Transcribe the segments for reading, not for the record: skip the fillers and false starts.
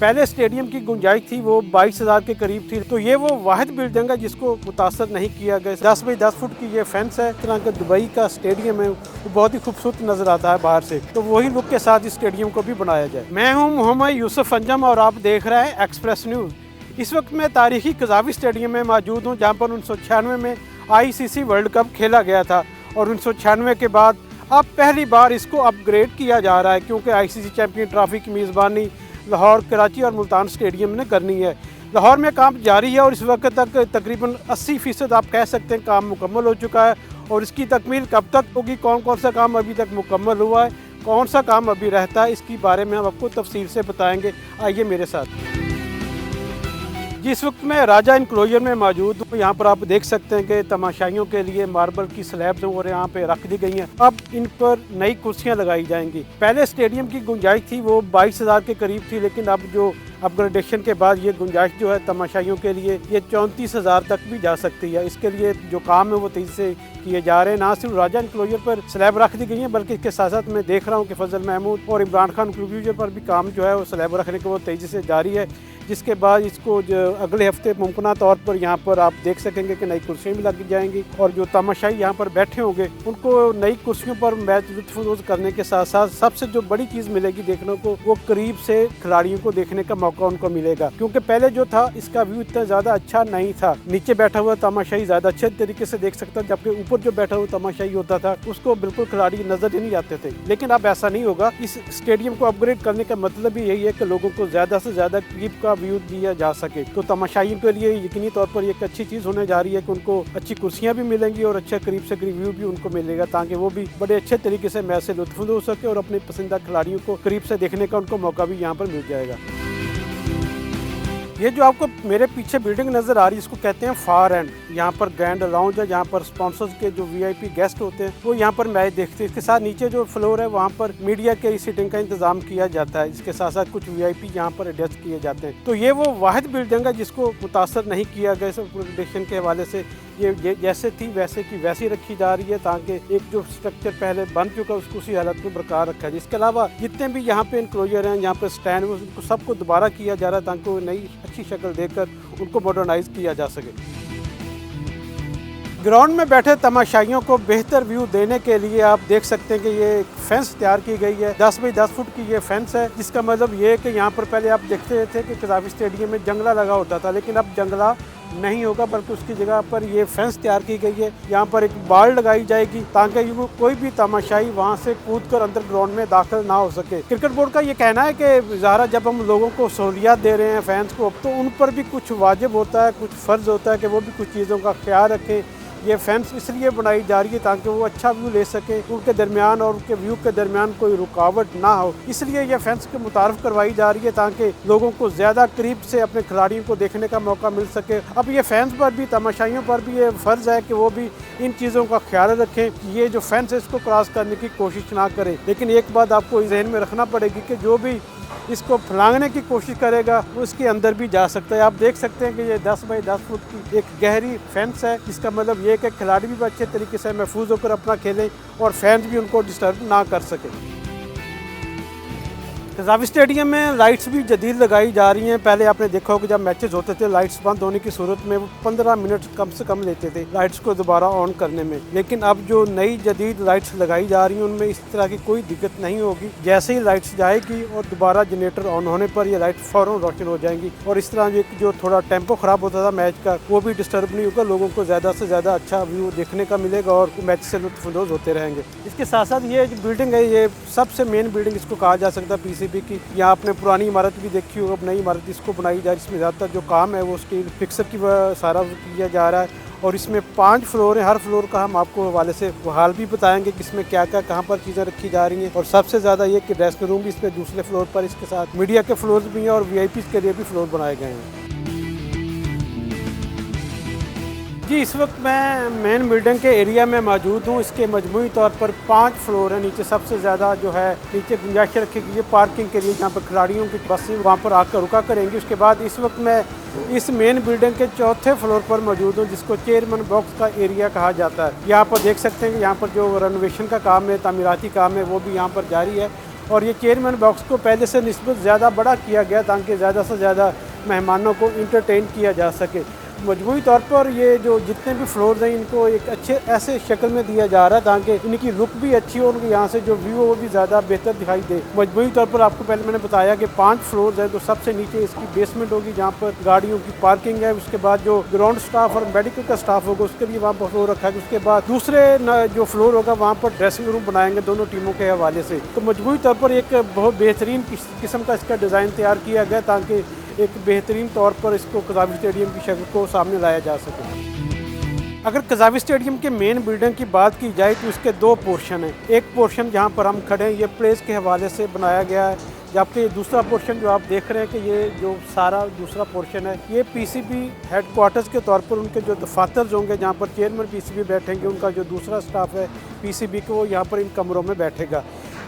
पहले स्टेडियम की गुंजाइश थी वो 22,000 के करीब थी। तो ये वो वाहिद बिल्डिंग है जिसको मुतासर नहीं किया गया। 10 बाई 10 फुट की ये फेंस है। इस तरह का दुबई का स्टेडियम है वो बहुत ही खूबसूरत नजर आता है बाहर से। तो वही लुक के साथ इस स्टेडियम को भी बनाया जाए। मैं हूँ मोहम्मद यूसुफ अंजम और आप देख रहे हैं एक्सप्रेस न्यूज़। इस वक्त मैं तारीखी कज़ावी स्टेडियम में मौजूद हूँ जहाँ पर 1996 में ICC वर्ल्ड कप खेला गया था और 1996 के बाद अब पहली बार इसको अपग्रेड किया जा रहा है क्योंकि ICC चैम्पियन ट्रॉफी की मेज़बानी लाहौर, कराची और मुल्तान स्टेडियम ने करनी है। लाहौर में काम जारी है और इस वक्त तक तकरीबन 80% आप कह सकते हैं काम मुकम्मल हो चुका है। और इसकी तकमील कब तक होगी, कौन कौन सा काम अभी तक मुकम्मल हुआ है, कौन सा काम अभी रहता है, इसके बारे में हम आपको तफसील से बताएंगे। आइए मेरे साथ। जिस वक्त मैं राजा इनक्लोजर में मौजूद हूँ, यहाँ पर आप देख सकते हैं कि तमाशाइयों के लिए मार्बल की स्लैब्स और यहाँ पे रख दी गई हैं। अब इन पर नई कुर्सियाँ लगाई जाएंगी। पहले स्टेडियम की गुंजाइश थी वो 22,000 के करीब थी, लेकिन अब जो अपग्रेडेशन के बाद ये गुंजाइश जो है तमाशाइयों के लिए ये 34,000 तक भी जा सकती है। इसके लिए जो काम है वो तेज़ी से किए जा रहे हैं। ना सिर्फ राजा इनक्लोजर पर स्लैब रख दी गई है बल्कि इसके साथ साथ मैं देख रहा हूँ कि फजल महमूद और इमरान खान इनक्लोजर पर भी काम जो है वो स्लैब रखने को वो तेज़ी से जारी है। जिसके बाद इसको जो अगले हफ्ते मुमकिन तौर पर यहाँ पर आप देख सकेंगे कि नई कुर्सियाँ भी लग जाएंगी और जो तमाशाई यहाँ पर बैठे होंगे उनको नई कुर्सियों पर मैच लुत्फ़अंदोज़ करने के साथ साथ सबसे जो बड़ी चीज़ मिलेगी देखने को वो करीब से खिलाड़ियों को देखने का मौका उनको मिलेगा। क्योंकि पहले जो था इसका व्यू इतना ज़्यादा अच्छा नहीं था। नीचे बैठा हुआ तमाशाई ज़्यादा अच्छे तरीके से देख सकता, जबकि ऊपर जो बैठा हुआ तमाशाई होता था उसको बिल्कुल खिलाड़ी नजर ही नहीं आते थे। लेकिन अब ऐसा नहीं होगा। इस स्टेडियम को अपग्रेड करने का मतलब ही यही है कि लोगों को ज़्यादा से ज़्यादा करीब का व्यू दिया जा सके। तो तमाशाइयों के लिए यकीनी तौर पर एक अच्छी चीज़ होने जा रही है कि उनको अच्छी कुर्सियां भी मिलेंगी और अच्छा करीब से करीब व्यू भी उनको मिलेगा, ताकि वो भी बड़े अच्छे तरीके से मैच से लुत्फ़अंदोज़ हो सके और अपने पसंदीदा खिलाड़ियों को करीब से देखने का उनको मौका भी यहाँ पर मिल जाएगा। ये जो आपको मेरे पीछे बिल्डिंग नज़र आ रही है इसको कहते हैं फार एंड। यहाँ पर ग्रैंड लाउंज है जहाँ पर स्पॉन्सर्स के जो VIP गेस्ट होते हैं वो यहाँ पर मैच देखते हैं। इसके साथ नीचे जो फ्लोर है वहाँ पर मीडिया के सीटिंग का इंतजाम किया जाता है। इसके साथ साथ कुछ VIP यहाँ पर एडजस्ट किए जाते हैं। तो ये वो वाहिद बिल्डिंग है जिसको मुतासर नहीं किया गया अपग्रेडेशन के हवाले से। ये जैसे थी वैसे की वैसी रखी जा रही है ताकि एक जो स्ट्रक्चर पहले बन चुका है उसको उसी हालत में बरकरार रखा है। इसके अलावा जितने भी यहाँ पे इनक्लोजर हैं, यहाँ पे स्टैंड, उनको सबको दोबारा किया जा रहा है ताकि वो नई अच्छी शक्ल देकर उनको मॉडर्नाइज किया जा सके। ग्राउंड में बैठे तमाशाइयों को बेहतर व्यू देने के लिए आप देख सकते हैं कि ये एक फेंस तैयार की गई है। 10 बाई 10 फुट की ये फेंस है, जिसका मतलब ये है कि यहाँ पर पहले आप देखते थे कि कज़ावी स्टेडियम में जंगला लगा होता था, लेकिन अब जंगला नहीं होगा बल्कि उसकी जगह पर ये फेंस तैयार की गई है। यहाँ पर एक बाल लगाई जाएगी ताकि कोई भी तमाशाई वहाँ से कूद कर अंदर ग्राउंड में दाखिल ना हो सके। क्रिकेट बोर्ड का ये कहना है कि ज़ारा जब हम लोगों को सहूलियत दे रहे हैं फैंस को, तो उन पर भी कुछ वाजिब होता है, कुछ फ़र्ज़ होता है कि वो भी कुछ चीज़ों का ख्याल रखें। ये फेंस इसलिए बनाई जा रही है ताकि वो अच्छा व्यू ले सके, उनके दरमियान और उनके व्यू के दरमियान कोई रुकावट ना हो। इसलिए ये फेंस के मुतारफ़ करवाई जा रही है ताकि लोगों को ज़्यादा करीब से अपने खिलाड़ियों को देखने का मौका मिल सके। अब ये फेंस पर भी, तमाशाइयों पर भी ये फ़र्ज़ है कि वो भी इन चीज़ों का ख्याल रखें कि ये जो फेंस है इसको क्रॉस करने की कोशिश ना करें। लेकिन एक बात आपको जहन में रखना पड़ेगी कि जो भी इसको फलांगने की कोशिश करेगा वो इसके अंदर भी जा सकता है। आप देख सकते हैं कि ये 10 बाई 10 फुट की एक गहरी फेंस है। इसका मतलब ये है कि खिलाड़ी भी अच्छे तरीके से महफूज होकर अपना खेलें और फैंस भी उनको डिस्टर्ब ना कर सके। कज़ावी स्टेडियम में लाइट्स भी जदीद लगाई जा रही हैं। पहले आपने देखा होगा जब मैचेस होते थे लाइट्स बंद होने की सूरत में वो 15 मिनट कम से कम लेते थे लाइट्स को दोबारा ऑन करने में। लेकिन अब जो नई जदीद लाइट्स लगाई जा रही हैं उनमें इस तरह की कोई दिक्कत नहीं होगी। जैसे ही लाइट्स जाएगी और दोबारा जनरेटर ऑन होने पर ये लाइट फ़ौरन रोशन हो जाएंगी और इस तरह जो थोड़ा टेम्पो ख़राब होता था मैच का वो भी डिस्टर्ब नहीं होगा। लोगों को ज़्यादा से ज़्यादा अच्छा व्यू देखने का मिलेगा और मैच से लुत्फ़अंदोज़ होते रहेंगे। इसके साथ साथ ये जो बिल्डिंग है ये सबसे मेन बिल्डिंग इसको कहा जा सकता है PCB की। यहाँ आपने पुरानी इमारत भी देखी होगी, अब नई इमारत इसको बनाई जा रही है। इसमें ज़्यादातर जो काम है वो स्टील फिक्सर की सारा किया जा रहा है और इसमें 5 फ्लोर हैं। हर फ्लोर का हम आपको हवाले से हाल भी बताएंगे कि इसमें क्या क्या कहाँ पर चीज़ें रखी जा रही हैं। और सबसे ज़्यादा ये कि ड्रेसिंग रूम भी इस पर दूसरे फ्लोर पर, इसके साथ मीडिया के फ्लोर भी हैं और VIP के लिए भी फ्लोर बनाए गए हैं। जी, इस वक्त मैं मेन बिल्डिंग के एरिया में मौजूद हूँ। इसके मजमूई तौर पर 5 फ्लोर हैं। नीचे सबसे ज़्यादा जो है नीचे गुंजाइश रखी गई है पार्किंग के लिए, जहाँ पर खिलाड़ियों की बसें वहाँ पर आकर रुका करेंगी। उसके बाद इस वक्त मैं इस मेन बिल्डिंग के 4थे फ्लोर पर मौजूद हूँ जिसको चेयरमैन बॉक्स का एरिया कहा जाता है। यहाँ पर देख सकते हैं कि यहाँ पर जो रेनोवेशन का काम है, तामीराती काम है, वो भी यहाँ पर जारी है। और ये चेयरमैन बॉक्स को पहले से निस्बत ज़्यादा बड़ा किया गया ताकि ज़्यादा से ज़्यादा मेहमानों को इंटरटेन किया जा सके। मजमूई तौर पर ये जो जितने भी फ्लोर्स हैं इनको एक अच्छे ऐसे शक्ल में दिया जा रहा है ताकि इनकी रुख भी अच्छी हो, उनके यहाँ से जो व्यू हो वो भी ज़्यादा बेहतर दिखाई दे। मजमूई तौर पर आपको पहले मैंने बताया कि 5 फ्लोर्स हैं, तो सबसे नीचे इसकी बेसमेंट होगी जहाँ पर गाड़ियों की पार्किंग है। उसके बाद जो ग्राउंड स्टाफ और मेडिकल का स्टाफ होगा उसके लिए वहाँ पर फ्लोर रखा है। उसके बाद दूसरे जो फ्लोर होगा वहाँ पर ड्रेसिंग रूम बनाएंगे दोनों टीमों के हवाले से। तो मजमूई तौर पर एक बहुत बेहतरीन किस्म का इसका डिज़ाइन तैयार किया गया ताकि एक बेहतरीन तौर पर इसको कज़ावी स्टेडियम की शक्ल को सामने लाया जा सके। अगर कज़ावी स्टेडियम के मेन बिल्डिंग की बात की जाए तो इसके 2 पोर्शन हैं। एक पोर्शन जहां पर हम खड़े हैं ये प्लेस के हवाले से बनाया गया है, जबकि दूसरा पोर्शन जो आप देख रहे हैं कि ये जो सारा दूसरा पोर्शन है ये पीसीबी हेडक्वार्टर्स के तौर पर उनके जो दफातर होंगे जहाँ पर चेयरमैन पीसीबी बैठेंगे, उनका जो दूसरा स्टाफ है पीसीबी को वो यहाँ पर इन कमरों में बैठेगा।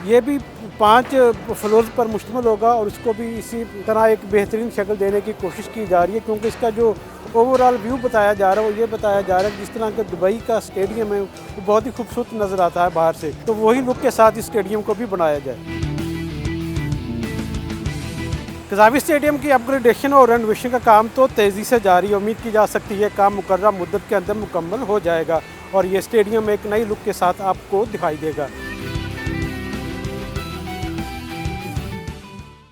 ये भी 5 फ्लोर्स पर मुश्तमिल होगा और इसको भी इसी तरह एक बेहतरीन शक्ल देने की कोशिश की जा रही है, क्योंकि इसका जो ओवरऑल व्यू बताया जा रहा है वो ये बताया जा रहा है जिस तरह का दुबई का स्टेडियम है वो बहुत ही खूबसूरत नज़र आता है बाहर से, तो वही लुक के साथ इस स्टेडियम को भी बनाया जाए। कज़ावी स्टेडियम की अपग्रेडेशन और रेनोवेशन का काम तो तेज़ी से जारी है। उम्मीद की जा सकती है काम मुकर्रर मुद्दत के अंदर मुकम्मल हो जाएगा और ये स्टेडियम एक नई लुक के साथ आपको दिखाई देगा।